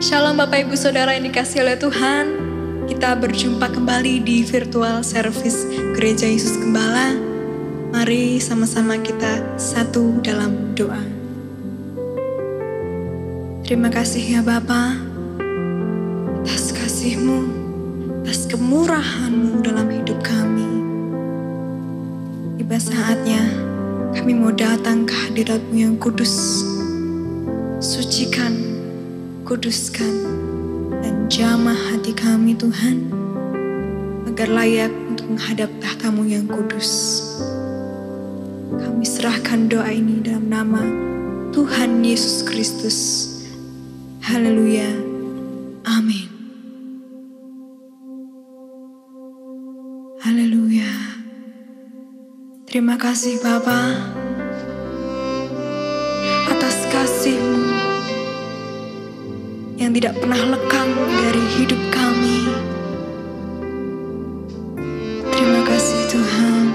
Shalom Bapak Ibu Saudara yang dikasihi oleh Tuhan. Kita berjumpa kembali di virtual service Gereja Yesus Gembala. Mari sama-sama kita satu dalam doa. Terima kasih ya Bapa atas kasih-Mu, atas kemurahan-Mu dalam hidup kami. Tiba saatnya kami mau datang ke hadirat-Mu yang kudus. Sucikan, kuduskan, dan jamah hati kami Tuhan, agar layak untuk menghadap tahta-Mu yang kudus. Kami serahkan doa ini dalam nama Tuhan Yesus Kristus. Haleluya. Amin. Haleluya. Terima kasih Bapa atas kasih-Mu yang tidak pernah lekang dari hidup kami. Terima kasih Tuhan.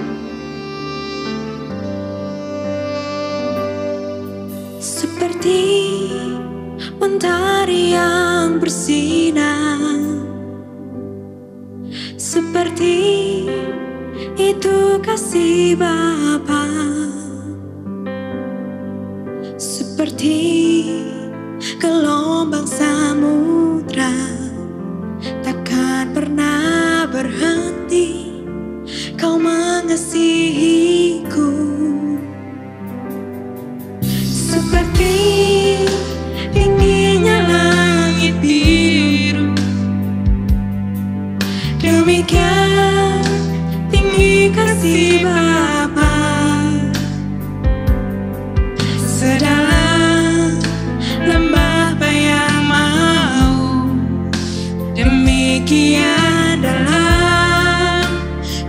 Seperti mentari yang bersinar, seperti itu kasih Bapa, seperti gelombang samudra takkan pernah berhenti. Kau mengasihiku seperti tingginya langit biru, demikian tinggi kasih Bapa. Sedalam lembah bayang mau, demikian dalam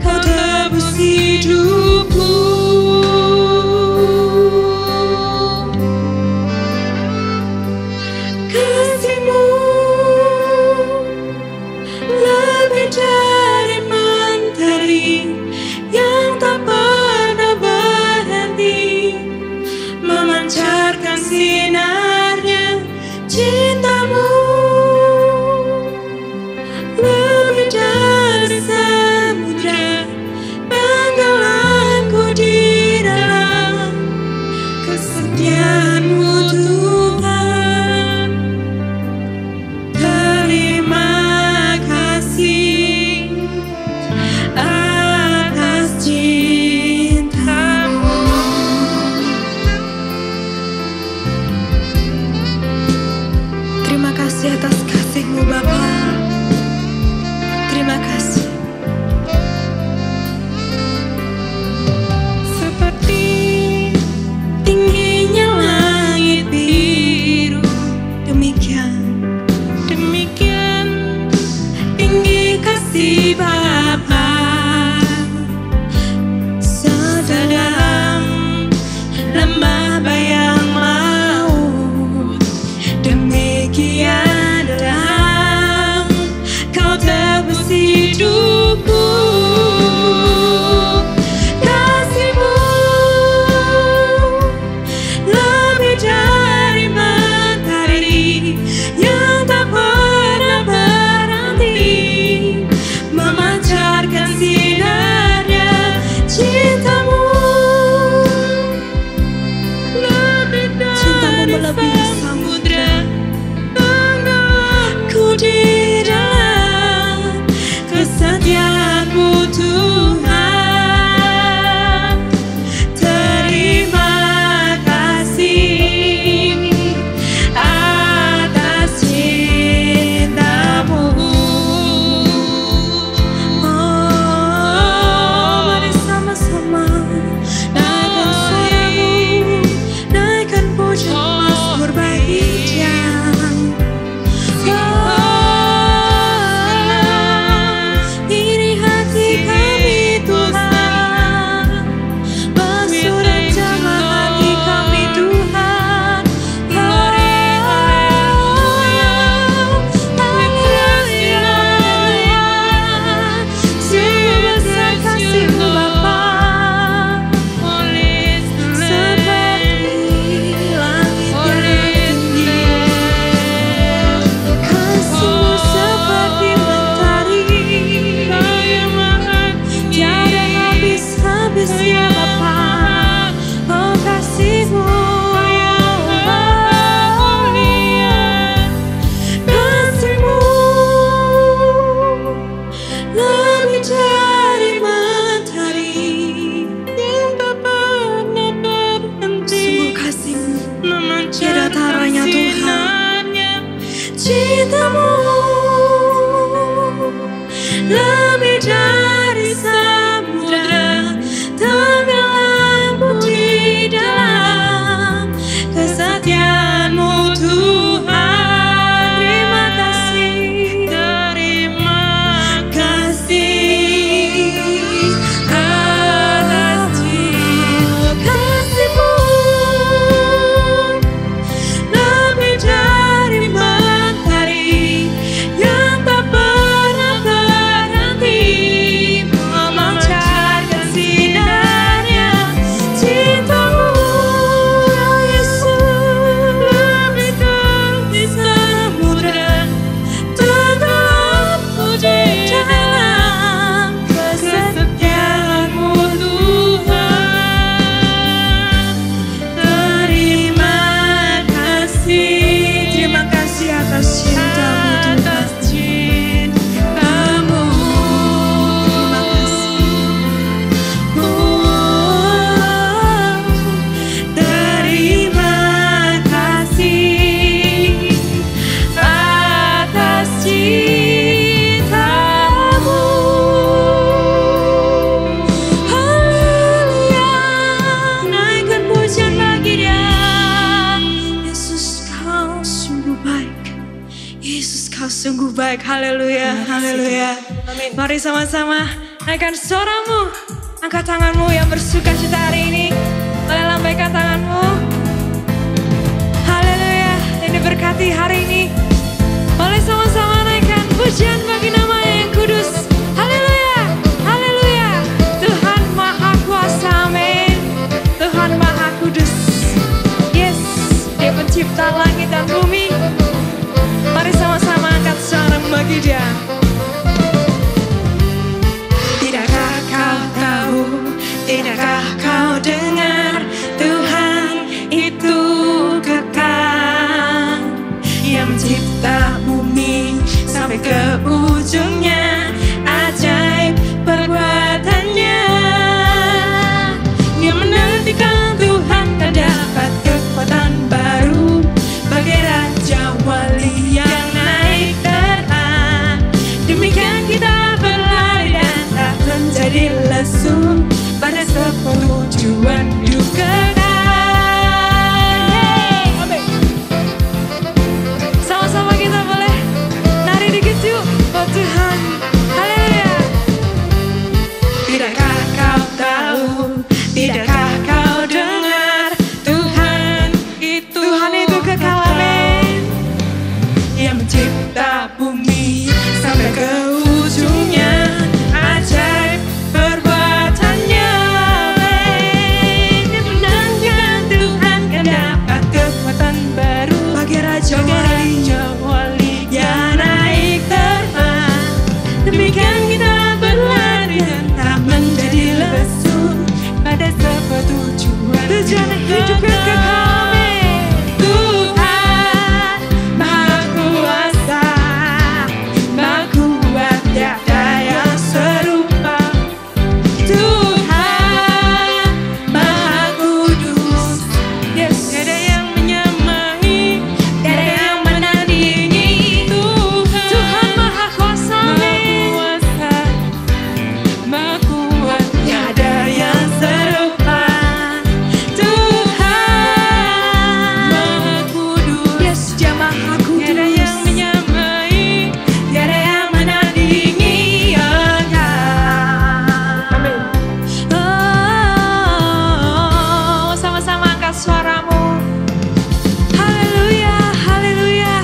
Kau tebus hidupku. Kasih-Mu lebih dari mentari yang tak pernah baik. Haleluya, haleluya. Mari sama-sama naikkan suaramu, angkat tanganmu yang bersuka cita hari ini. Boleh lambaikan tanganmu. Haleluya, yang diberkati hari ini. Boleh sama-sama naikkan pujian bagi namanya yang kudus. Haleluya, haleluya. Tuhan Maha Kuasa, amin. Tuhan Maha Kudus. Yes, Dia pencipta langit dan bumi. Mari sama-sama angkat suara bagi Dia. Tidakkah kau tahu, tidakkah kau dengar, Tuhan itu kekal, yang mencipta bumi sampai ke ujungnya, ajaib perbuatannya. Dia menantikan Tuhan kan dapat kekuatan baru, bagai raja wali yang naik terbang. Demikian kita berlari dan tak menjadi lesu pada sepuluh tujuan hidup kekal. Amin. Sama-sama kita boleh nari dikit yuk buat Tuhan. Haleluya. Tidakkah kau tahu, tidakkah kau dengar, Tuhan itu kekal, amin. Yang mencipta bumi sampai ke ujungnya, ajaib perbuatannya, amin. Dia menantikan Tuhan kan dapat kekuatan baru, bagai raja wali yang naik terbang. Demikian kita berlari dan tak menjadi lesu pada sebuah tujuan hidup kekal. Tuhan Maha Kuasa, Maha Kuat, tiada yang serupa. Tuhan Maha Kudus, yes, tiada yang menyamai, tiada yang menandingi. Tuhan Maha Kuasa, Maha Kuat, tiada yang serupa. Tuhan Maha Kudus, yes, Dia Maha Kudus, tiada yang menyamai, tiada yang menandingi. Amin. Oh, sama-sama angkat suaramu. Haleluya, haleluya.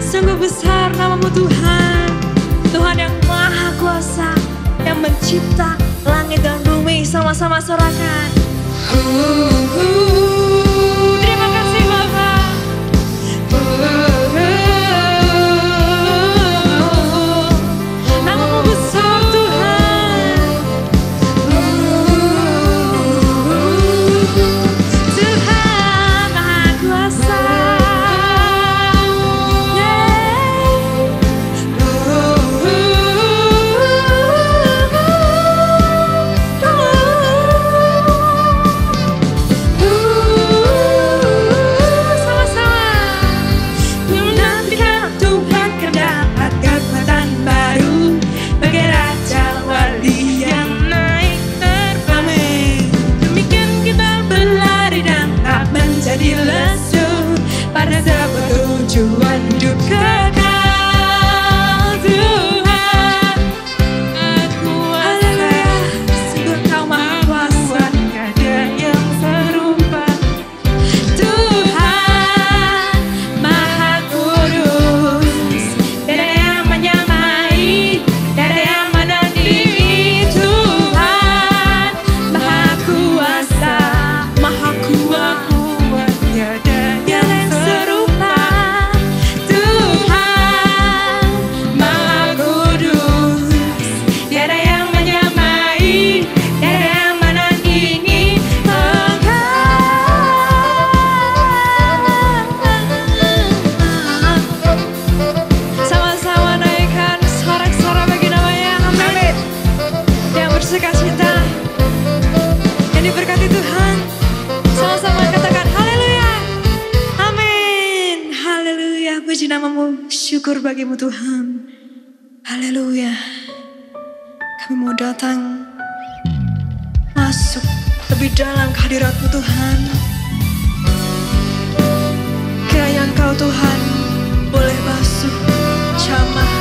Sungguh besar namamu Tuhan. Tuhan yang Maha Kuasa, yang mencipta langit dan bumi. Sama-sama sorakan. Terima kasih Bapa. Namamu besar Tuhan. Tuhan Maha Kuasa. Jadi lesu pada sebuah tujuan hidup kekal. Tuhan aku haleluya. Sungguh Kau Maha Kuasa, tiada yang serupa. Tuhan Maha Kudus, tiada yang menyamai, tiada yang menandingi. Tuhan Maha Kuasa, Maha Kuat, tiada yang serupa. Tuhan Maha Kudus, tiada yang menyamai, tiada yang menandingi. Sama-sama naikkan sorak-sorak bagi namanya, amin. Yang bersuka cita, yang diberkati Tuhan. Sama-sama katakan haleluya, amin. Haleluya, puji namamu, syukur bagimu Tuhan. Haleluya. Kami mau datang masuk lebih dalam kehadirat-Mu Tuhan. Kiranya Engkau Tuhan boleh basuh jamah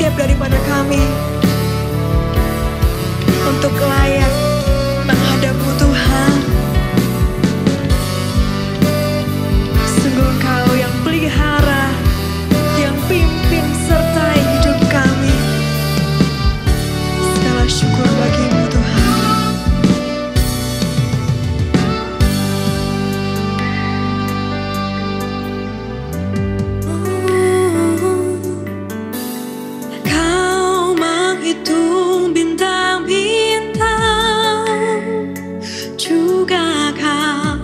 setiap daripada kami untuk layak menghadap-Mu Tuhan. Sungguh Engkau yang pelihara, yang pimpin sertai hidup kami. Segala syukur bagi-Mu Tuhan. Kau menghitung bintang-bintang, juga Kau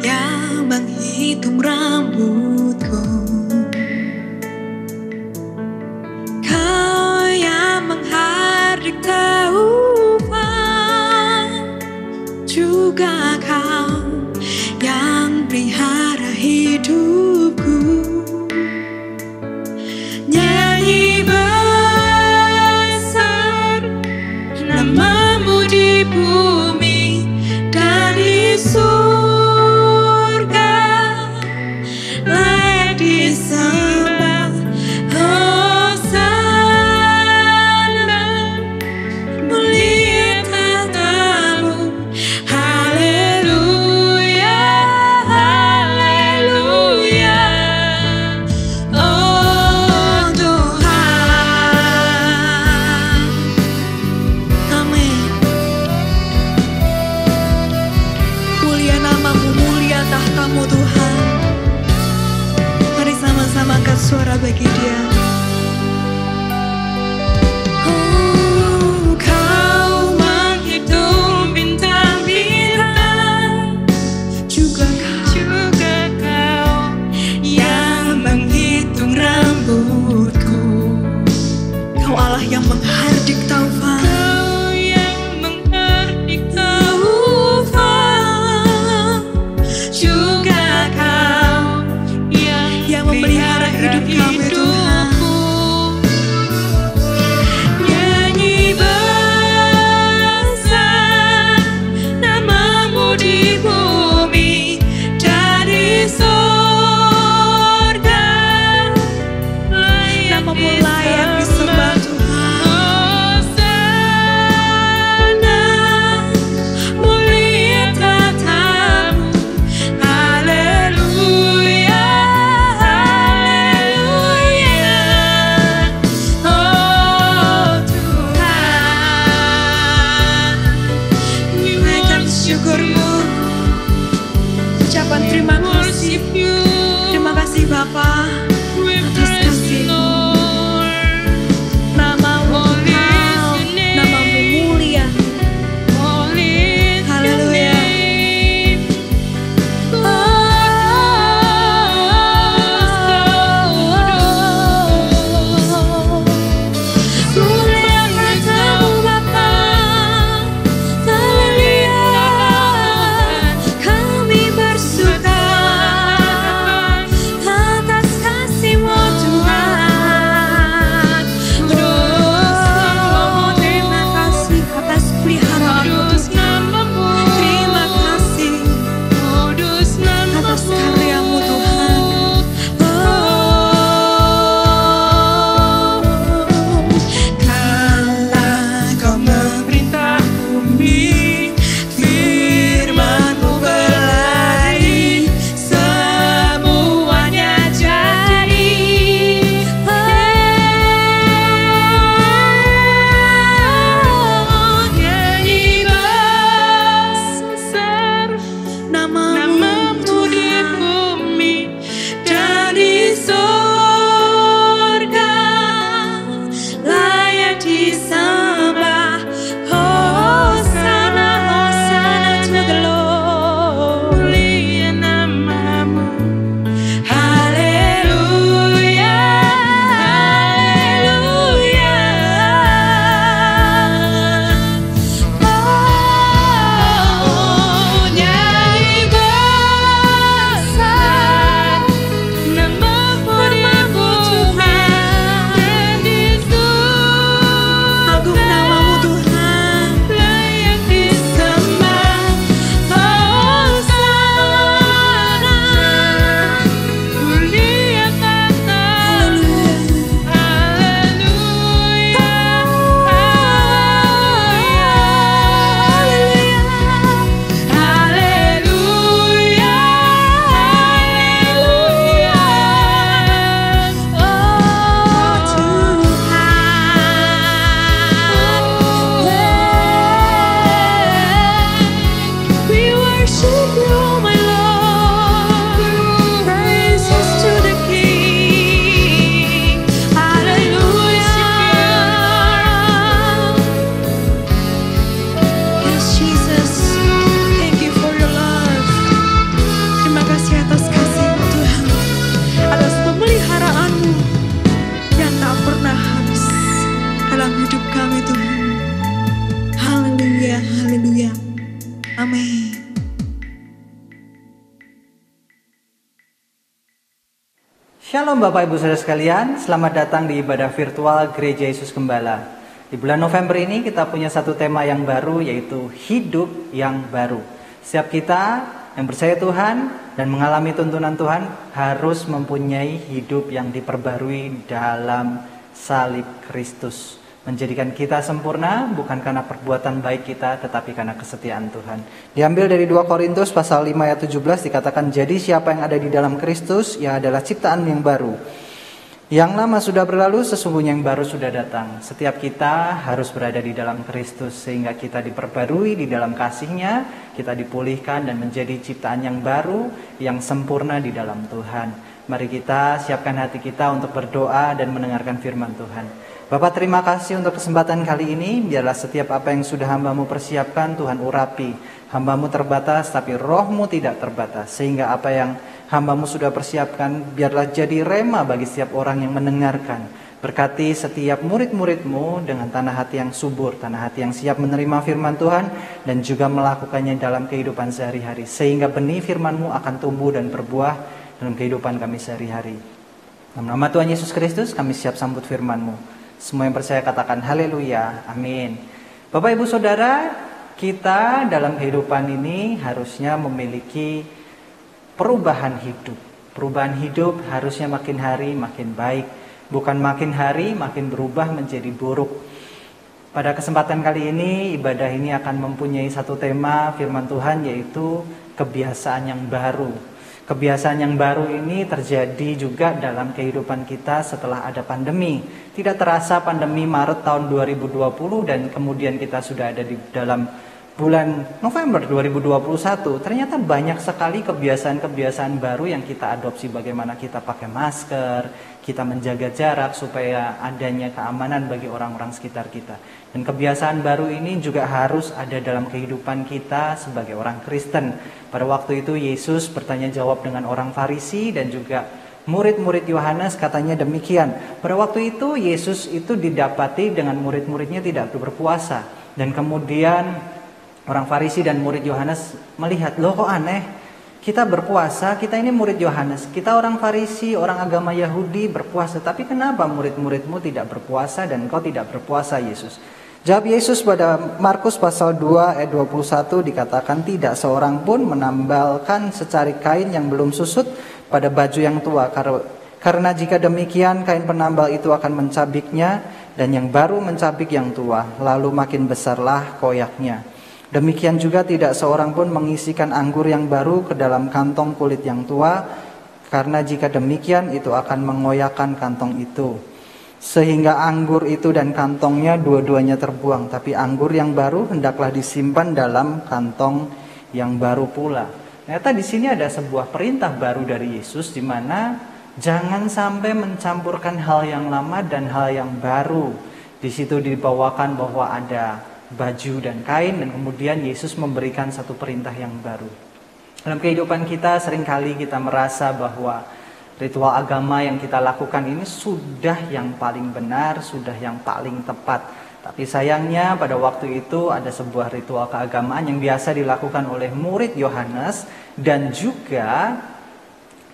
yang menghitung rambutku. Kau yang menghardik taufan, juga Kau yang pelihara hidupku. Nyanyi besar nama-Mu di bumi dan di surga, layak disembah. Hosana, mulia tahta-Mu. Haleluya, haleluya. Oh Tuhan, amin. Mulia nama-Mu, mulia tahta-Mu Tuhan. Mari sama-sama angkat suara bagi Dia. Oh, Kau menghitung bintang-bintang, juga Kau yang menghitung rambutku. Kau Allah yang menghardik taufan, Kau yang menghardik taufan, juga Kau yang memelihara hidup kami Tuhan. Nyanyi besar nama-Mu di bumi dan di surga, nama-Mu layak disembah Tuhan. Hosana, mulia tahta-Mu. Haleluya, haleluya. Oh Tuhan, naikkan syukur-Mu, ucapan terima kasih. Terima kasih Bapa atas kasih-Mu. Nama-Mu Kau, nama-Mu mulia. Haleluya. Mulia tahta-Mu Bapa. Haleluya. Kami bersuka Shalom Bapak Ibu Saudara sekalian, selamat datang di ibadah virtual Gereja Yesus Gembala. Di bulan November ini kita punya satu tema yang baru, yaitu hidup yang baru. Setiap kita yang percaya Tuhan dan mengalami tuntunan Tuhan harus mempunyai hidup yang diperbarui dalam salib Kristus. Menjadikan kita sempurna bukan karena perbuatan baik kita, tetapi karena kesetiaan Tuhan. Diambil dari 2 Korintus pasal 5 ayat 17 dikatakan, jadi siapa yang ada di dalam Kristus, ia adalah ciptaan yang baru. Yang lama sudah berlalu, sesungguhnya yang baru sudah datang. Setiap kita harus berada di dalam Kristus, sehingga kita diperbarui di dalam kasih-Nya, kita dipulihkan dan menjadi ciptaan yang baru, yang sempurna di dalam Tuhan. Mari kita siapkan hati kita untuk berdoa dan mendengarkan firman Tuhan. Bapak, terima kasih untuk kesempatan kali ini. Biarlah setiap apa yang sudah hamba-Mu persiapkan, Tuhan urapi. Hamba-Mu terbatas, tapi roh-Mu tidak terbatas. Sehingga apa yang hamba-Mu sudah persiapkan, biarlah jadi rema bagi setiap orang yang mendengarkan. Berkati setiap murid-murid-Mu dengan tanah hati yang subur, tanah hati yang siap menerima firman Tuhan, dan juga melakukannya dalam kehidupan sehari-hari. Sehingga benih firman-Mu akan tumbuh dan berbuah dalam kehidupan kami sehari-hari. Dalam nama Tuhan Yesus Kristus, kami siap sambut firman-Mu. Semua yang percaya katakan haleluya, amin. Bapak Ibu Saudara, kita dalam kehidupan ini harusnya memiliki perubahan hidup. Perubahan hidup harusnya makin hari makin baik, bukan makin hari makin berubah menjadi buruk. Pada kesempatan kali ini, ibadah ini akan mempunyai satu tema firman Tuhan, yaitu kebiasaan yang baru. Kebiasaan yang baru ini terjadi juga dalam kehidupan kita setelah ada pandemi. Tidak terasa pandemi Maret tahun 2020 dan kemudian kita sudah ada di dalam bulan November 2021. Ternyata banyak sekali kebiasaan-kebiasaan baru yang kita adopsi. Bagaimana kita pakai masker, kita menjaga jarak supaya adanya keamanan bagi orang-orang sekitar kita. Dan kebiasaan baru ini juga harus ada dalam kehidupan kita sebagai orang Kristen. Pada waktu itu Yesus bertanya jawab dengan orang Farisi dan juga murid-murid Yohanes, katanya demikian. Pada waktu itu Yesus itu didapati dengan murid-muridnya tidak berpuasa. Dan kemudian orang Farisi dan murid Yohanes melihat, loh kok aneh, kita berpuasa, kita ini murid Yohanes, kita orang Farisi, orang agama Yahudi berpuasa, tapi kenapa murid-muridmu tidak berpuasa dan kau tidak berpuasa, Yesus? Jawab Yesus pada Markus pasal 2 ayat 21 dikatakan, tidak seorang pun menambalkan secari kain yang belum susut pada baju yang tua, karena jika demikian kain penambal itu akan mencabiknya dan yang baru mencabik yang tua, lalu makin besarlah koyaknya. Demikian juga tidak seorang pun mengisikan anggur yang baru ke dalam kantong kulit yang tua, karena jika demikian itu akan mengoyakkan kantong itu. Sehingga anggur itu dan kantongnya dua-duanya terbuang, tapi anggur yang baru hendaklah disimpan dalam kantong yang baru pula. Ternyata di sini ada sebuah perintah baru dari Yesus, di mana jangan sampai mencampurkan hal yang lama dan hal yang baru. Di situ dibawakan bahwa ada baju dan kain, dan kemudian Yesus memberikan satu perintah yang baru. Dalam kehidupan kita seringkali kita merasa bahwa ritual agama yang kita lakukan ini sudah yang paling benar, sudah yang paling tepat. Tapi sayangnya pada waktu itu ada sebuah ritual keagamaan yang biasa dilakukan oleh murid Yohanes dan juga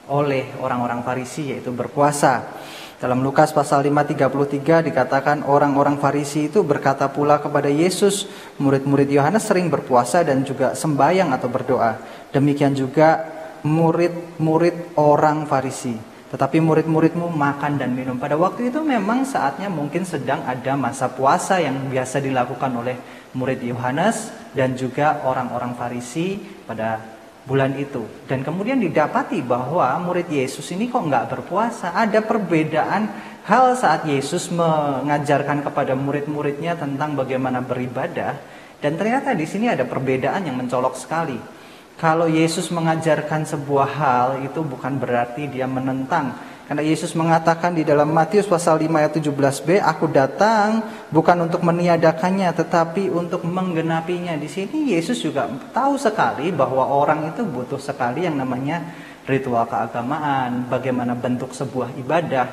oleh orang-orang Farisi, yaitu berpuasa. Dalam Lukas pasal 5:33 dikatakan orang-orang Farisi itu berkata pula kepada Yesus, murid-murid Yohanes sering berpuasa dan juga sembahyang atau berdoa. Demikian juga murid-murid orang Farisi. Tetapi murid-muridmu makan dan minum. Pada waktu itu memang saatnya mungkin sedang ada masa puasa yang biasa dilakukan oleh murid Yohanes dan juga orang-orang Farisi pada bulan itu. Dan kemudian didapati bahwa murid Yesus ini kok nggak berpuasa. Ada perbedaan hal saat Yesus mengajarkan kepada murid-muridnya tentang bagaimana beribadah. Dan ternyata di sini ada perbedaan yang mencolok sekali. Kalau Yesus mengajarkan sebuah hal, itu bukan berarti dia menentang. Karena Yesus mengatakan di dalam Matius pasal 5 ayat 17b, aku datang bukan untuk meniadakannya, tetapi untuk menggenapinya. Di sini Yesus juga tahu sekali bahwa orang itu butuh sekali yang namanya ritual keagamaan, bagaimana bentuk sebuah ibadah.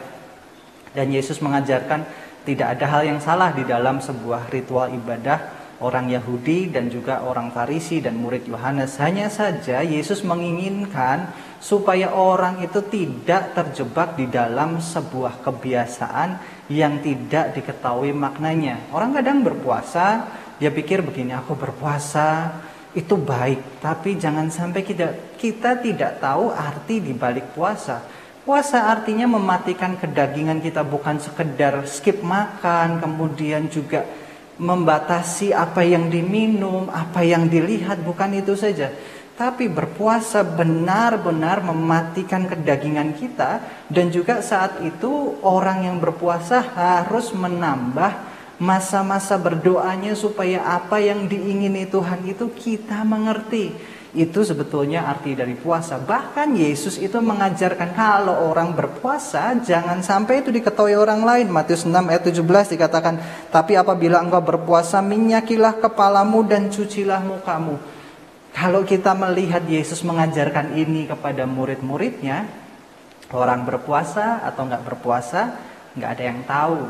Dan Yesus mengajarkan tidak ada hal yang salah di dalam sebuah ritual ibadah orang Yahudi dan juga orang Farisi dan murid Yohanes. Hanya saja Yesus menginginkan supaya orang itu tidak terjebak di dalam sebuah kebiasaan yang tidak diketahui maknanya. Orang kadang berpuasa, dia pikir begini, aku berpuasa itu baik, tapi jangan sampai kita tidak tahu arti di balik puasa. Puasa artinya mematikan kedagingan kita, bukan sekedar skip makan, kemudian juga membatasi apa yang diminum, apa yang dilihat, bukan itu saja. Tapi berpuasa benar-benar mematikan kedagingan kita, dan juga saat itu orang yang berpuasa harus menambah masa-masa berdoanya supaya apa yang diingini Tuhan itu kita mengerti. Itu sebetulnya arti dari puasa. Bahkan Yesus itu mengajarkan kalau orang berpuasa jangan sampai itu diketahui orang lain. Matius 6 ayat 17 dikatakan, tapi apabila engkau berpuasa, minyakilah kepalamu dan cucilah mukamu. Kalau kita melihat Yesus mengajarkan ini kepada murid-muridnya, orang berpuasa atau nggak berpuasa, nggak ada yang tahu.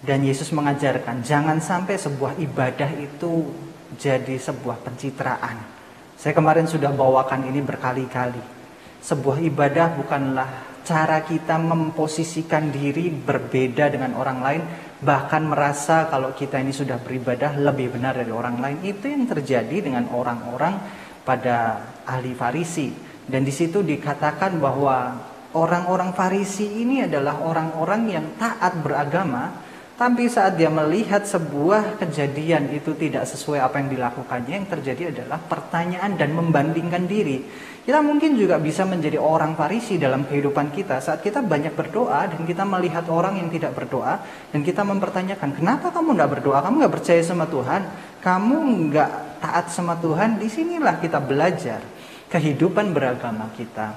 Dan Yesus mengajarkan jangan sampai sebuah ibadah itu jadi sebuah pencitraan. Saya kemarin sudah bawakan ini berkali-kali. Sebuah ibadah bukanlah cara kita memposisikan diri berbeda dengan orang lain, bahkan merasa kalau kita ini sudah beribadah lebih benar dari orang lain. Itu yang terjadi dengan orang-orang pada ahli Farisi. Dan di situ dikatakan bahwa orang-orang Farisi ini adalah orang-orang yang taat beragama, tapi saat dia melihat sebuah kejadian itu tidak sesuai apa yang dilakukannya, yang terjadi adalah pertanyaan dan membandingkan diri. Kita mungkin juga bisa menjadi orang Farisi dalam kehidupan kita saat kita banyak berdoa dan kita melihat orang yang tidak berdoa dan kita mempertanyakan, kenapa kamu tidak berdoa? Kamu nggak percaya sama Tuhan? Kamu nggak taat sama Tuhan? Disinilah kita belajar kehidupan beragama kita,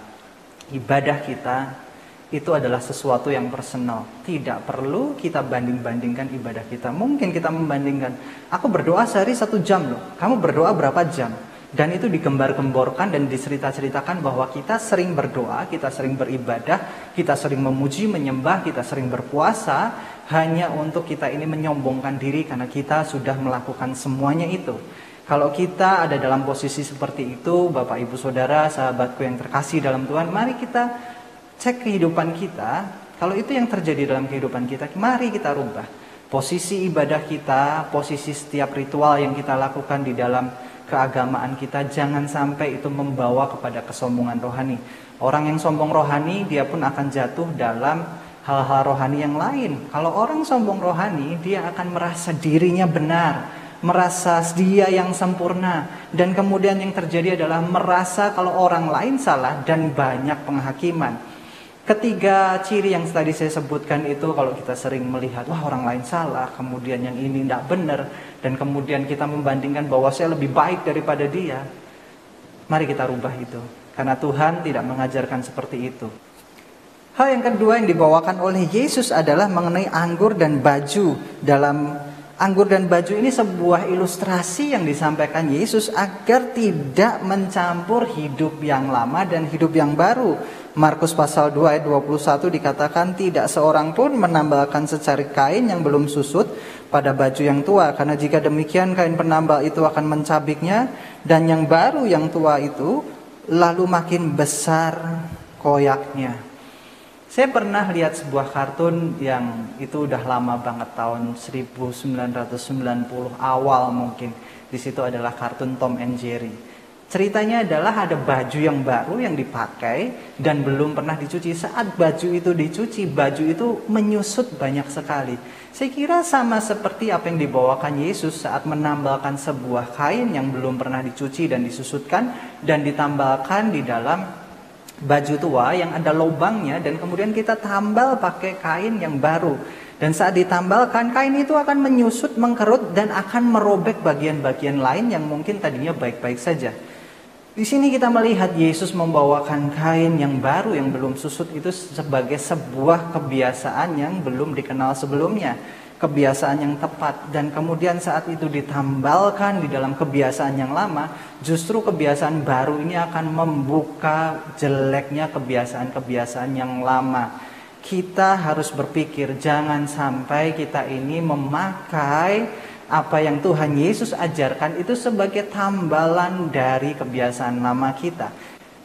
ibadah kita. Itu adalah sesuatu yang personal. Tidak perlu kita banding-bandingkan ibadah kita. Mungkin kita membandingkan, aku berdoa sehari 1 jam loh, kamu berdoa berapa jam? Dan itu digembar-gemborkan dan dicerita-ceritakan bahwa kita sering berdoa, kita sering beribadah, kita sering memuji, menyembah, kita sering berpuasa, hanya untuk kita ini menyombongkan diri karena kita sudah melakukan semuanya itu. Kalau kita ada dalam posisi seperti itu, Bapak Ibu Saudara, sahabatku yang terkasih dalam Tuhan, mari kita cek kehidupan kita. Kalau itu yang terjadi dalam kehidupan kita, mari kita rubah posisi ibadah kita, posisi setiap ritual yang kita lakukan di dalam keagamaan kita. Jangan sampai itu membawa kepada kesombongan rohani. Orang yang sombong rohani, dia pun akan jatuh dalam hal-hal rohani yang lain. Kalau orang sombong rohani, dia akan merasa dirinya benar, merasa dia yang sempurna, dan kemudian yang terjadi adalah merasa kalau orang lain salah dan banyak penghakiman. Ketiga ciri yang tadi saya sebutkan itu, kalau kita sering melihat, wah orang lain salah, kemudian yang ini tidak benar, dan kemudian kita membandingkan bahwa saya lebih baik daripada dia. Mari kita rubah itu, karena Tuhan tidak mengajarkan seperti itu. Hal yang kedua yang dibawakan oleh Yesus adalah mengenai anggur dan baju. Dalam anggur dan baju ini sebuah ilustrasi yang disampaikan Yesus agar tidak mencampur hidup yang lama dan hidup yang baru. Markus pasal 2 ayat 21 dikatakan, tidak seorang pun menambalkan secari kain yang belum susut pada baju yang tua, karena jika demikian kain penambal itu akan mencabiknya, dan yang baru yang tua itu lalu makin besar koyaknya. Saya pernah lihat sebuah kartun yang itu udah lama banget, tahun 1990 awal mungkin. Di situ adalah kartun Tom and Jerry. Ceritanya adalah ada baju yang baru yang dipakai dan belum pernah dicuci. Saat baju itu dicuci, baju itu menyusut banyak sekali. Saya kira sama seperti apa yang dibawakan Yesus saat menambalkan sebuah kain yang belum pernah dicuci dan disusutkan dan ditambalkan di dalam baju tua yang ada lubangnya, dan kemudian kita tambal pakai kain yang baru. Dan saat ditambalkan, kain itu akan menyusut, mengkerut, dan akan merobek bagian-bagian lain yang mungkin tadinya baik-baik saja. Di sini kita melihat Yesus membawakan kain yang baru yang belum susut itu sebagai sebuah kebiasaan yang belum dikenal sebelumnya. Kebiasaan yang tepat, dan kemudian saat itu ditambalkan di dalam kebiasaan yang lama, justru kebiasaan baru ini akan membuka jeleknya kebiasaan-kebiasaan yang lama. Kita harus berpikir jangan sampai kita ini memakai apa yang Tuhan Yesus ajarkan itu sebagai tambalan dari kebiasaan lama kita.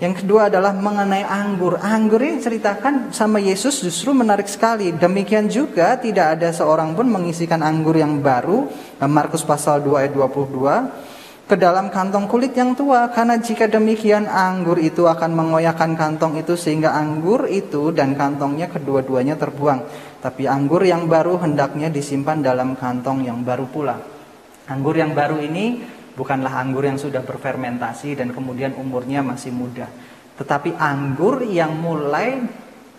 Yang kedua adalah mengenai anggur. Anggur ini ceritakan sama Yesus justru menarik sekali. Demikian juga tidak ada seorang pun mengisikan anggur yang baru, Markus pasal 2 ayat 22, ke dalam kantong kulit yang tua. Karena jika demikian anggur itu akan mengoyakkan kantong itu sehingga anggur itu dan kantongnya kedua-duanya terbuang. Tapi anggur yang baru hendaknya disimpan dalam kantong yang baru pula. Anggur yang baru ini bukanlah anggur yang sudah berfermentasi dan kemudian umurnya masih muda. Tetapi anggur yang mulai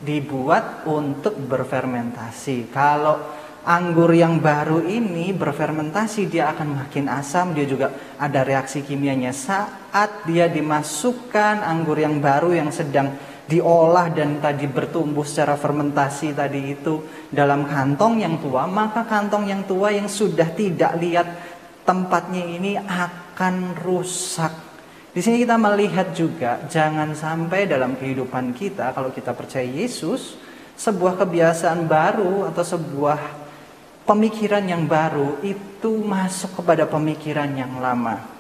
dibuat untuk berfermentasi. Kalau anggur yang baru ini berfermentasi, dia akan makin asam, dia juga ada reaksi kimianya. Saat dia dimasukkan anggur yang baru yang sedang diolah dan tadi bertumbuh secara fermentasi tadi itu dalam kantong yang tua, maka kantong yang tua yang sudah tidak lihat tempatnya ini akan rusak. Di sini kita melihat juga jangan sampai dalam kehidupan kita, kalau kita percaya Yesus, sebuah kebiasaan baru atau sebuah pemikiran yang baru itu masuk kepada pemikiran yang lama.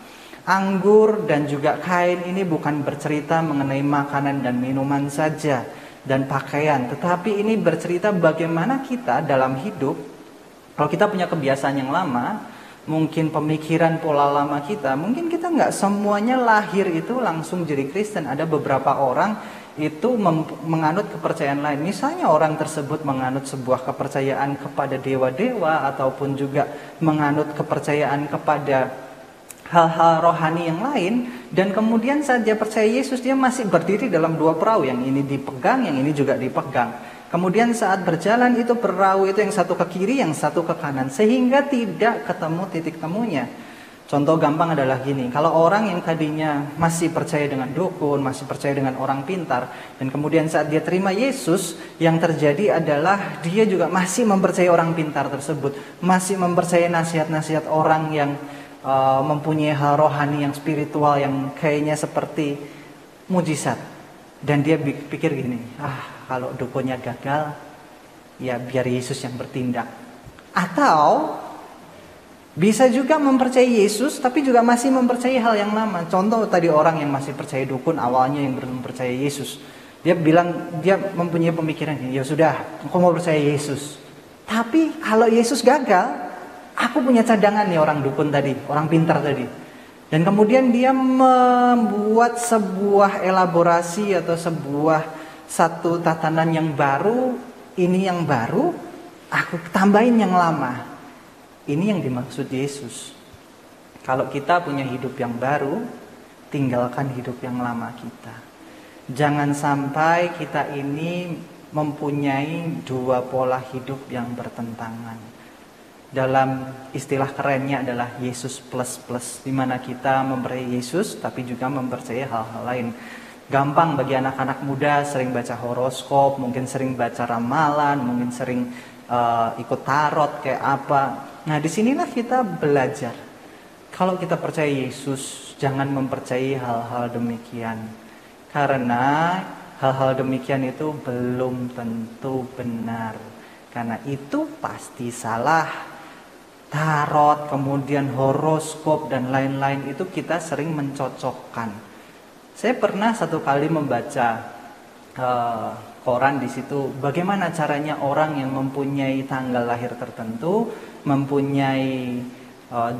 Anggur dan juga kain ini bukan bercerita mengenai makanan dan minuman saja dan pakaian, tetapi ini bercerita bagaimana kita dalam hidup. Kalau kita punya kebiasaan yang lama, mungkin pemikiran pola lama kita, mungkin kita nggak semuanya lahir itu langsung jadi Kristen. Ada beberapa orang itu menganut kepercayaan lain. Misalnya orang tersebut menganut sebuah kepercayaan kepada dewa-dewa, ataupun juga menganut kepercayaan kepada hal-hal rohani yang lain, dan kemudian saat dia percaya Yesus, dia masih berdiri dalam dua perahu, yang ini dipegang, yang ini juga dipegang. Kemudian saat berjalan itu perahu itu yang satu ke kiri, yang satu ke kanan, sehingga tidak ketemu titik temunya. Contoh gampang adalah gini, kalau orang yang tadinya masih percaya dengan dukun, masih percaya dengan orang pintar, dan kemudian saat dia terima Yesus, yang terjadi adalah dia juga masih mempercayai orang pintar tersebut, masih mempercayai nasihat-nasihat orang yang mempunyai hal rohani yang spiritual yang kayaknya seperti mujizat. Dan dia pikir gini, kalau dukunnya gagal, ya biar Yesus yang bertindak. Atau bisa juga mempercayai Yesus, tapi juga masih mempercayai hal yang lama. Contoh tadi orang yang masih percaya dukun, awalnya yang belum percaya Yesus. Dia bilang, dia mempunyai pemikiran, ya sudah, aku mau percaya Yesus. Tapi kalau Yesus gagal, aku punya cadangan nih orang dukun tadi, orang pintar tadi. Dan kemudian dia membuat sebuah elaborasi atau sebuah satu tatanan yang baru. Ini yang baru, aku tambahin yang lama. Ini yang dimaksud Yesus. Kalau kita punya hidup yang baru, tinggalkan hidup yang lama kita. Jangan sampai kita ini mempunyai dua pola hidup yang bertentangan. Dalam istilah kerennya adalah Yesus plus plus, di mana kita mempercayai Yesus tapi juga mempercayai hal-hal lain. Gampang bagi anak-anak muda sering baca horoskop, mungkin sering baca ramalan, mungkin sering ikut tarot kayak apa. Nah, disinilah kita belajar. Kalau kita percaya Yesus, jangan mempercayai hal-hal demikian, karena hal-hal demikian itu belum tentu benar, karena itu pasti salah. Tarot, kemudian horoskop dan lain-lain itu kita sering mencocokkan. Saya pernah satu kali membaca koran di situ, bagaimana caranya orang yang mempunyai tanggal lahir tertentu, mempunyai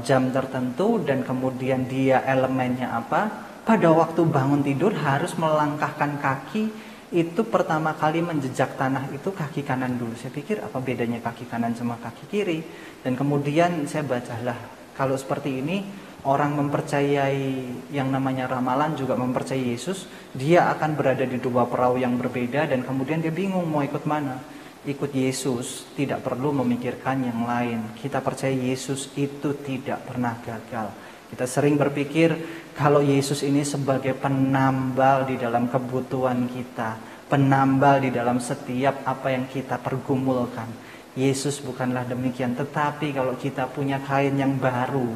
jam tertentu, dan kemudian dia elemennya apa, pada waktu bangun tidur harus melangkahkan kaki. Itu pertama kali menjejak tanah itu kaki kanan dulu. Saya pikir apa bedanya kaki kanan sama kaki kiri. Dan kemudian saya bacalah, kalau seperti ini orang mempercayai yang namanya ramalan, juga mempercayai Yesus, dia akan berada di dua perahu yang berbeda. Dan kemudian dia bingung mau ikut mana. Ikut Yesus, tidak perlu memikirkan yang lain. Kita percaya Yesus itu tidak pernah gagal. Kita sering berpikir kalau Yesus ini sebagai penambal di dalam kebutuhan kita, penambal di dalam setiap apa yang kita pergumulkan. Yesus bukanlah demikian, tetapi kalau kita punya kain yang baru,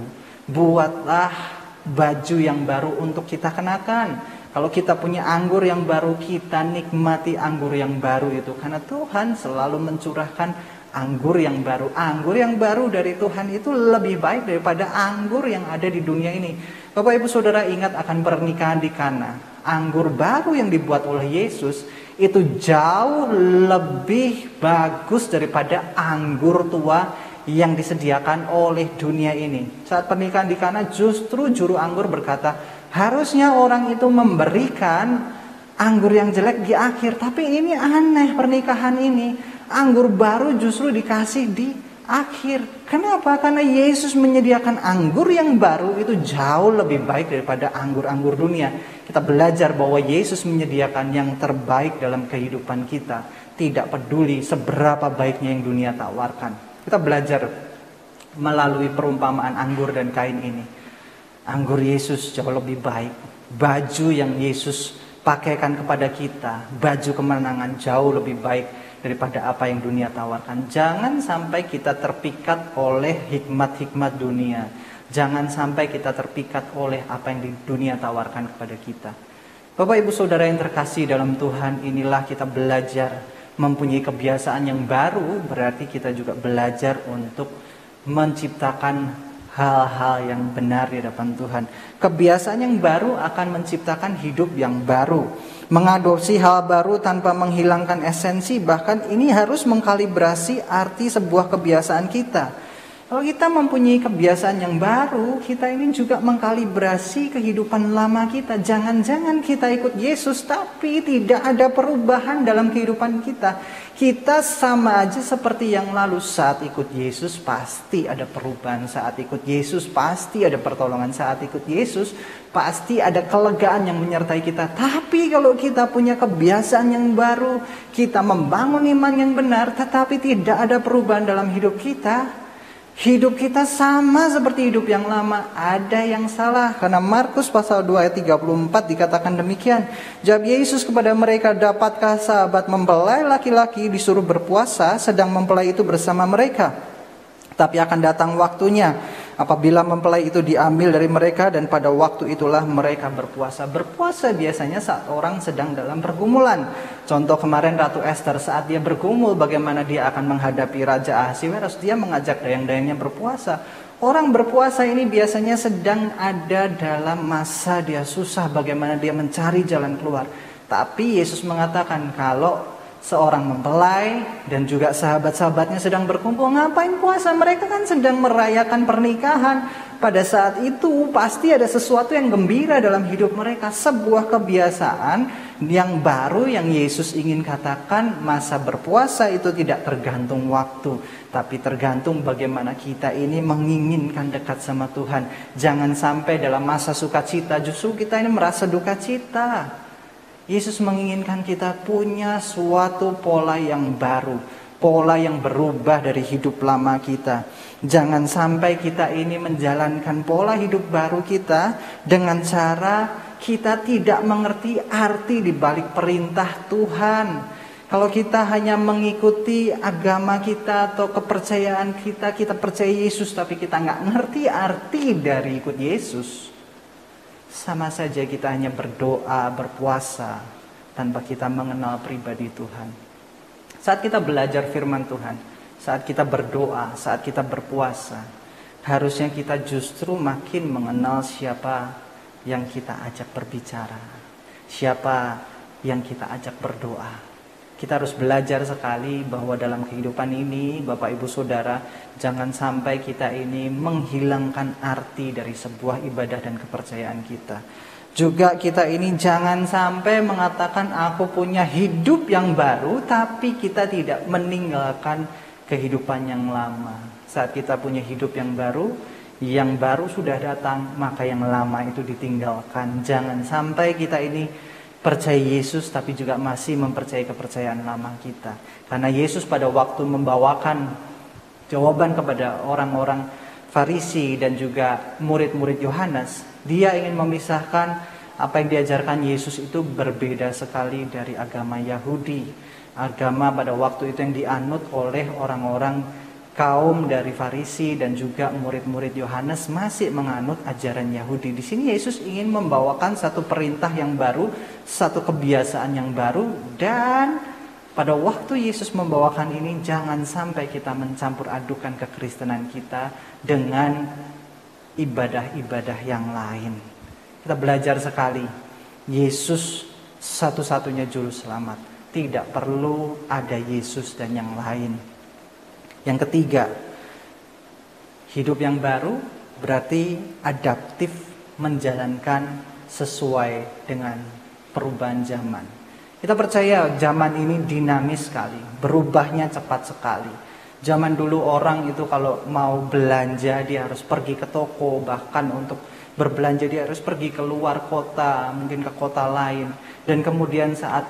buatlah baju yang baru untuk kita kenakan. Kalau kita punya anggur yang baru, kita nikmati anggur yang baru itu, karena Tuhan selalu mencurahkan anggur yang baru. Anggur yang baru dari Tuhan itu lebih baik daripada anggur yang ada di dunia ini. Bapak Ibu Saudara ingat akan pernikahan di Kana. Anggur baru yang dibuat oleh Yesus itu jauh lebih bagus daripada anggur tua yang disediakan oleh dunia ini. Saat pernikahan di Kana justru juru anggur berkata, harusnya orang itu memberikan anggur yang jelek di akhir. Tapi ini aneh pernikahan ini. Anggur baru justru dikasih di akhir. Kenapa? Karena Yesus menyediakan anggur yang baru itu jauh lebih baik daripada anggur-anggur dunia. Kita belajar bahwa Yesus menyediakan yang terbaik dalam kehidupan kita. Tidak peduli seberapa baiknya yang dunia tawarkan. Kita belajar melalui perumpamaan anggur dan kain ini. Anggur Yesus jauh lebih baik. Baju yang Yesus pakaikan kepada kita, baju kemenangan jauh lebih baik daripada apa yang dunia tawarkan. Jangan sampai kita terpikat oleh hikmat-hikmat dunia. Jangan sampai kita terpikat oleh apa yang di dunia tawarkan kepada kita. Bapak Ibu Saudara yang terkasih dalam Tuhan, inilah kita belajar mempunyai kebiasaan yang baru, berarti kita juga belajar untuk menciptakan hal-hal yang benar di hadapan Tuhan. Kebiasaan yang baru akan menciptakan hidup yang baru. Mengadopsi hal baru tanpa menghilangkan esensi, bahkan ini harus mengkalibrasi arti sebuah kebiasaan kita. Kalau kita mempunyai kebiasaan yang baru, kita ini juga mengkalibrasi kehidupan lama kita. Jangan-jangan kita ikut Yesus, tapi tidak ada perubahan dalam kehidupan kita. Kita sama aja seperti yang lalu. Saat ikut Yesus pasti ada perubahan. Saat ikut Yesus pasti ada pertolongan. Saat ikut Yesus pasti ada kelegaan yang menyertai kita. Tapi kalau kita punya kebiasaan yang baru, kita membangun iman yang benar, tetapi tidak ada perubahan dalam hidup kita, hidup kita sama seperti hidup yang lama. Ada yang salah. Karena Markus pasal 2 ayat 34 dikatakan demikian. Jawab Yesus kepada mereka, dapatkah sahabat mempelai laki-laki disuruh berpuasa sedang mempelai itu bersama mereka? Tapi akan datang waktunya apabila mempelai itu diambil dari mereka, dan pada waktu itulah mereka berpuasa. Berpuasa biasanya saat orang sedang dalam pergumulan. Contoh kemarin Ratu Esther, saat dia bergumul bagaimana dia akan menghadapi Raja Ahasiweros, dia mengajak dayang-dayangnya berpuasa. Orang berpuasa ini biasanya sedang ada dalam masa dia susah, bagaimana dia mencari jalan keluar. Tapi Yesus mengatakan kalau seorang mempelai dan juga sahabat-sahabatnya sedang berkumpul, ngapain puasa? Mereka kan sedang merayakan pernikahan. Pada saat itu pasti ada sesuatu yang gembira dalam hidup mereka. Sebuah kebiasaan yang baru yang Yesus ingin katakan, masa berpuasa itu tidak tergantung waktu, tapi tergantung bagaimana kita ini menginginkan dekat sama Tuhan. Jangan sampai dalam masa sukacita justru kita ini merasa duka cita. Yesus menginginkan kita punya suatu pola yang baru, pola yang berubah dari hidup lama kita. Jangan sampai kita ini menjalankan pola hidup baru kita dengan cara kita tidak mengerti arti di balik perintah Tuhan. Kalau kita hanya mengikuti agama kita atau kepercayaan kita, kita percaya Yesus tapi kita nggak ngerti arti dari ikut Yesus, sama saja kita hanya berdoa, berpuasa, tanpa kita mengenal pribadi Tuhan. Saat kita belajar firman Tuhan, saat kita berdoa, saat kita berpuasa, harusnya kita justru makin mengenal siapa yang kita ajak berbicara, siapa yang kita ajak berdoa. Kita harus belajar sekali bahwa dalam kehidupan ini, Bapak Ibu Saudara, jangan sampai kita ini menghilangkan arti dari sebuah ibadah dan kepercayaan kita. Juga kita ini jangan sampai mengatakan aku punya hidup yang baru, tapi kita tidak meninggalkan kehidupan yang lama. Saat kita punya hidup yang baru sudah datang, maka yang lama itu ditinggalkan. Jangan sampai kita ini percaya Yesus tapi juga masih mempercayai kepercayaan lama kita. Karena Yesus pada waktu membawakan jawaban kepada orang-orang Farisi dan juga murid-murid Yohanes, dia ingin memisahkan apa yang diajarkan Yesus itu berbeda sekali dari agama Yahudi. Agama pada waktu itu yang dianut oleh orang-orang kaum dari Farisi dan juga murid-murid Yohanes masih menganut ajaran Yahudi. Di sini Yesus ingin membawakan satu perintah yang baru, satu kebiasaan yang baru, dan pada waktu Yesus membawakan ini, jangan sampai kita mencampur adukan kekristenan kita dengan ibadah-ibadah yang lain. Kita belajar sekali, Yesus satu-satunya juru selamat. Tidak perlu ada Yesus dan yang lain. Yang ketiga, hidup yang baru berarti adaptif, menjalankan sesuai dengan perubahan zaman. Kita percaya zaman ini dinamis sekali, berubahnya cepat sekali. Zaman dulu orang itu kalau mau belanja dia harus pergi ke toko, bahkan untuk berbelanja dia harus pergi ke luar kota, mungkin ke kota lain. Dan kemudian saat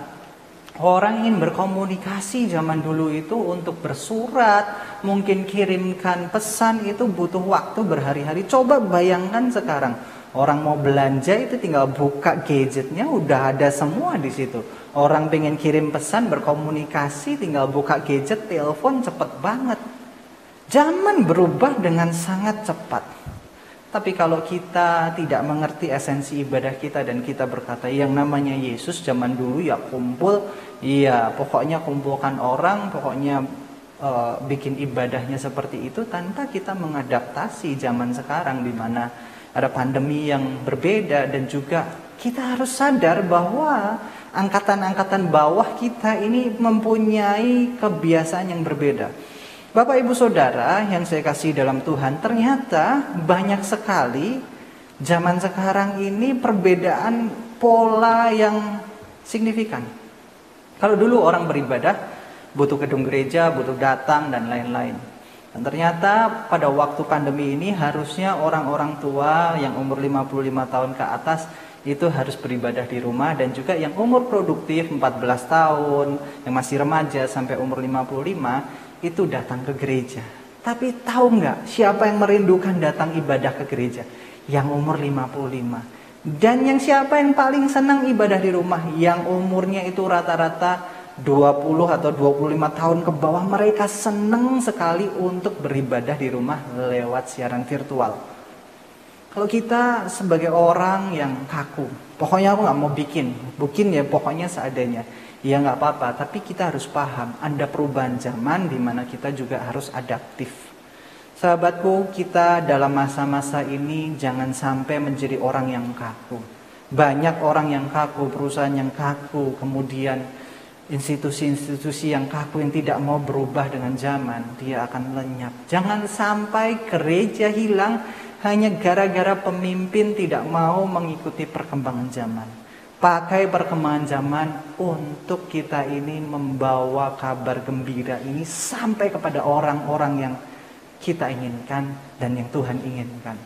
orang ingin berkomunikasi zaman dulu itu untuk bersurat, mungkin kirimkan pesan itu butuh waktu berhari-hari. Coba bayangkan sekarang, orang mau belanja itu tinggal buka gadgetnya, udah ada semua di situ. Orang pengen kirim pesan, berkomunikasi, tinggal buka gadget, telepon, cepet banget. Zaman berubah dengan sangat cepat. Tapi kalau kita tidak mengerti esensi ibadah kita dan kita berkata yang namanya Yesus zaman dulu ya kumpul, iya pokoknya kumpulkan orang, pokoknya bikin ibadahnya seperti itu tanpa kita mengadaptasi zaman sekarang di mana ada pandemi yang berbeda. Dan juga kita harus sadar bahwa angkatan-angkatan bawah kita ini mempunyai kebiasaan yang berbeda. Bapak Ibu Saudara yang saya kasih dalam Tuhan, ternyata banyak sekali zaman sekarang ini perbedaan pola yang signifikan. Kalau dulu orang beribadah butuh gedung gereja, butuh datang dan lain-lain. Dan ternyata pada waktu pandemi ini harusnya orang-orang tua yang umur 55 tahun ke atas itu harus beribadah di rumah, dan juga yang umur produktif 14 tahun, yang masih remaja sampai umur 55 itu datang ke gereja. Tapi tahu nggak siapa yang merindukan datang ibadah ke gereja? Yang umur 55. Dan yang siapa yang paling senang ibadah di rumah? Yang umurnya itu rata-rata 20 atau 25 tahun ke bawah. Mereka senang sekali untuk beribadah di rumah lewat siaran virtual. Kalau kita sebagai orang yang kaku, pokoknya aku nggak mau bikin ya pokoknya seadanya. Ya nggak apa-apa, tapi kita harus paham ada perubahan zaman di mana kita juga harus adaptif. Sahabatku, kita dalam masa-masa ini jangan sampai menjadi orang yang kaku. Banyak orang yang kaku, perusahaan yang kaku, kemudian institusi-institusi yang kaku yang tidak mau berubah dengan zaman, dia akan lenyap. Jangan sampai gereja hilang hanya gara-gara pemimpin tidak mau mengikuti perkembangan zaman. Pakai perkembangan zaman untuk kita ini membawa kabar gembira ini sampai kepada orang-orang yang kita inginkan dan yang Tuhan inginkan.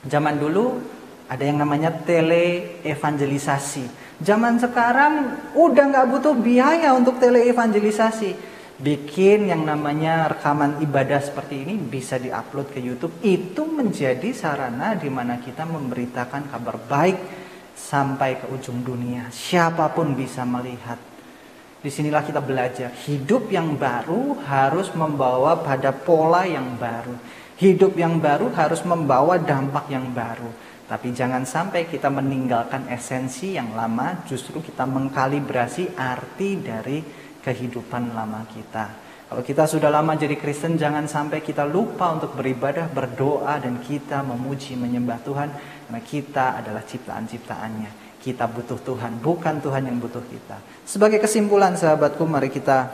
Zaman dulu ada yang namanya tele-evangelisasi. Zaman sekarang udah gak butuh biaya untuk tele-evangelisasi. Bikin yang namanya rekaman ibadah seperti ini bisa diupload ke YouTube. Itu menjadi sarana di mana kita memberitakan kabar baik sampai ke ujung dunia. Siapapun bisa melihat. Disinilah kita belajar. Hidup yang baru harus membawa pada pola yang baru. Hidup yang baru harus membawa dampak yang baru. Tapi jangan sampai kita meninggalkan esensi yang lama. Justru kita mengkalibrasi arti dari kehidupan lama kita. Kalau kita sudah lama jadi Kristen, jangan sampai kita lupa untuk beribadah, berdoa, dan kita memuji, menyembah Tuhan. Karena kita adalah ciptaan-ciptaannya. Kita butuh Tuhan, bukan Tuhan yang butuh kita. Sebagai kesimpulan sahabatku, mari kita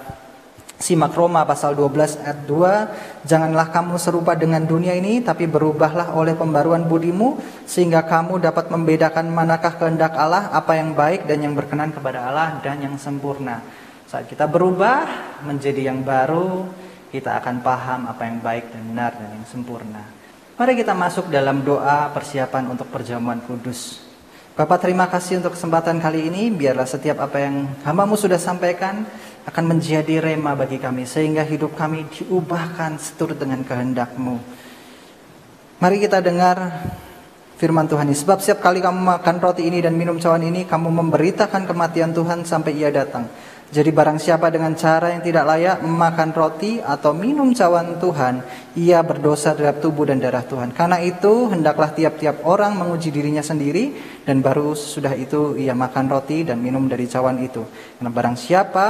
simak Roma pasal 12 ayat 2. Janganlah kamu serupa dengan dunia ini, tapi berubahlah oleh pembaruan budimu, sehingga kamu dapat membedakan manakah kehendak Allah, apa yang baik dan yang berkenan kepada Allah dan yang sempurna. Saat kita berubah menjadi yang baru, kita akan paham apa yang baik dan benar dan yang sempurna. Mari kita masuk dalam doa persiapan untuk perjamuan kudus. Bapak, terima kasih untuk kesempatan kali ini. Biarlah setiap apa yang hamba-Mu sudah sampaikan akan menjadi rema bagi kami, sehingga hidup kami diubahkan seturut dengan kehendak-Mu. Mari kita dengar firman Tuhan ini. Sebab setiap kali kamu makan roti ini dan minum cawan ini, kamu memberitakan kematian Tuhan sampai Ia datang. Jadi barang siapa dengan cara yang tidak layak memakan roti atau minum cawan Tuhan, ia berdosa terhadap tubuh dan darah Tuhan. Karena itu hendaklah tiap-tiap orang menguji dirinya sendiri, dan baru sudah itu ia makan roti dan minum dari cawan itu. Karena barang siapa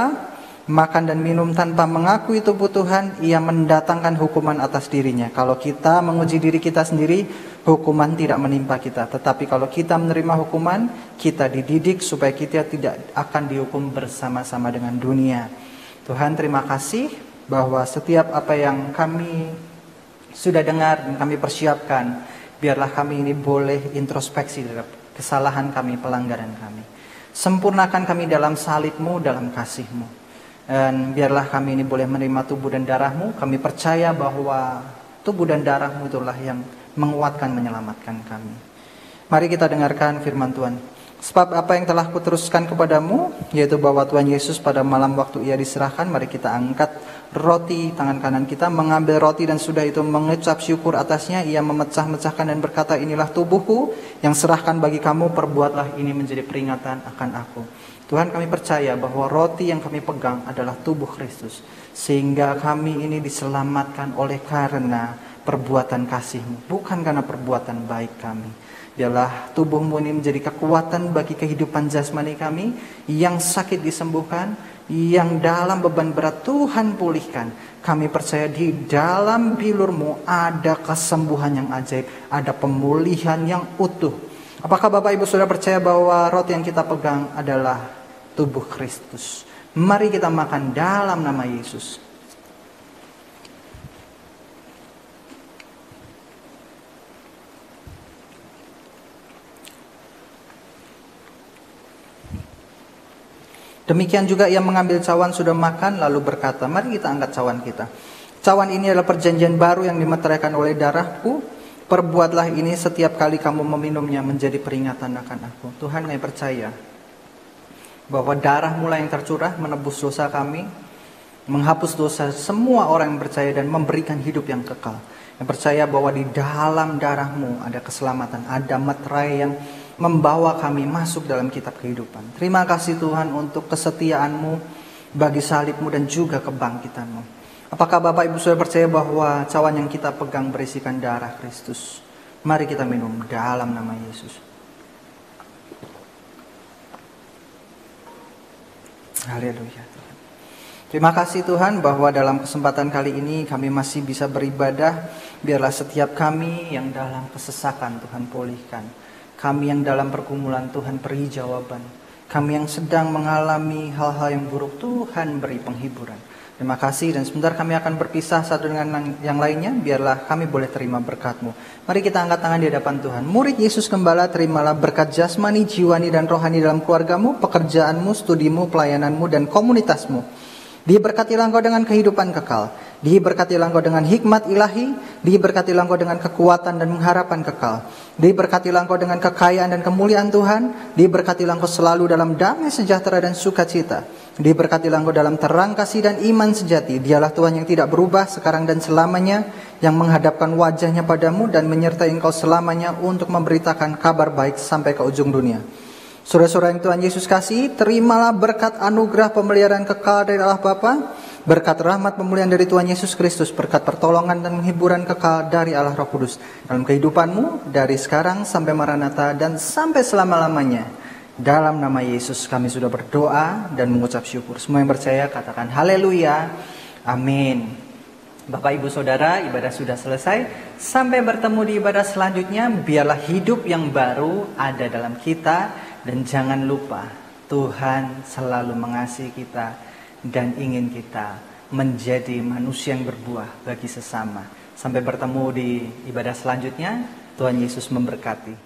makan dan minum tanpa mengakui tubuh Tuhan, ia mendatangkan hukuman atas dirinya. Kalau kita menguji diri kita sendiri, hukuman tidak menimpa kita. Tetapi kalau kita menerima hukuman, kita dididik supaya kita tidak akan dihukum bersama-sama dengan dunia. Tuhan, terima kasih bahwa setiap apa yang kami sudah dengar dan kami persiapkan, biarlah kami ini boleh introspeksi terhadap kesalahan kami, pelanggaran kami. Sempurnakan kami dalam salib-Mu, dalam kasih-Mu. Dan biarlah kami ini boleh menerima tubuh dan darah-Mu. Kami percaya bahwa tubuh dan darah-Mu itulah yang menguatkan, menyelamatkan kami. Mari kita dengarkan firman Tuhan. Sebab apa yang telah kuteruskan kepadamu, yaitu bahwa Tuhan Yesus pada malam waktu ia diserahkan, mari kita angkat roti tangan kanan kita, mengambil roti dan sudah itu mengucap syukur atasnya, ia memecah-mecahkan dan berkata, inilah tubuhku yang serahkan bagi kamu, perbuatlah ini menjadi peringatan akan aku. Tuhan, kami percaya bahwa roti yang kami pegang adalah tubuh Kristus. Sehingga kami ini diselamatkan oleh karena perbuatan kasih-Mu, bukan karena perbuatan baik kami. Biarlah tubuh-Mu ini menjadi kekuatan bagi kehidupan jasmani kami, yang sakit disembuhkan, yang dalam beban berat Tuhan pulihkan. Kami percaya di dalam bilur-Mu ada kesembuhan yang ajaib, ada pemulihan yang utuh. Apakah Bapak Ibu sudah percaya bahwa roti yang kita pegang adalah tubuh Kristus? Mari kita makan dalam nama Yesus. Demikian juga ia mengambil cawan sudah makan lalu berkata, mari kita angkat cawan kita. Cawan ini adalah perjanjian baru yang dimeteraikan oleh darahku. Perbuatlah ini setiap kali kamu meminumnya menjadi peringatan akan aku. Tuhan, kami percaya bahwa darah mulai yang tercurah menebus dosa kami, menghapus dosa semua orang yang percaya dan memberikan hidup yang kekal. Yang percaya bahwa di dalam darah-Mu ada keselamatan, ada meterai yang membawa kami masuk dalam kitab kehidupan. Terima kasih Tuhan untuk kesetiaan-Mu bagi salib-Mu dan juga kebangkitan-Mu. Apakah Bapak Ibu sudah percaya bahwa cawan yang kita pegang berisikan darah Kristus? Mari kita minum dalam nama Yesus. Haleluya Tuhan. Terima kasih Tuhan bahwa dalam kesempatan kali ini kami masih bisa beribadah. Biarlah setiap kami yang dalam kesesakan Tuhan pulihkan. Kami yang dalam pergumulan Tuhan beri jawaban. Kami yang sedang mengalami hal-hal yang buruk Tuhan beri penghiburan. Terima kasih dan sebentar kami akan berpisah satu dengan yang lainnya. Biarlah kami boleh terima berkat-Mu. Mari kita angkat tangan di hadapan Tuhan. Murid Yesus Gembala, terimalah berkat jasmani, jiwani dan rohani dalam keluargamu, pekerjaanmu, studimu, pelayananmu dan komunitasmu. Diberkatilah engkau dengan kehidupan kekal. Diberkatilah engkau dengan hikmat ilahi. Diberkatilah engkau dengan kekuatan dan pengharapan kekal. Diberkatilah engkau dengan kekayaan dan kemuliaan Tuhan. Diberkatilah engkau selalu dalam damai sejahtera dan sukacita. Diberkatilah engkau dalam terang kasih dan iman sejati. Dialah Tuhan yang tidak berubah sekarang dan selamanya, yang menghadapkan wajahnya padamu dan menyertai engkau selamanya untuk memberitakan kabar baik sampai ke ujung dunia. Saudara-saudara yang Tuhan Yesus kasih, terimalah berkat anugerah pemeliharaan kekal dari Allah Bapa, berkat rahmat pemulihan dari Tuhan Yesus Kristus, berkat pertolongan dan penghiburan kekal dari Allah Roh Kudus dalam kehidupanmu dari sekarang sampai Maranatha dan sampai selama-lamanya. Dalam nama Yesus kami sudah berdoa dan mengucap syukur. Semua yang percaya katakan haleluya, amin. Bapak Ibu Saudara, ibadah sudah selesai. Sampai bertemu di ibadah selanjutnya. Biarlah hidup yang baru ada dalam kita. Dan jangan lupa, Tuhan selalu mengasihi kita dan ingin kita menjadi manusia yang berbuah bagi sesama. Sampai bertemu di ibadah selanjutnya. Tuhan Yesus memberkati.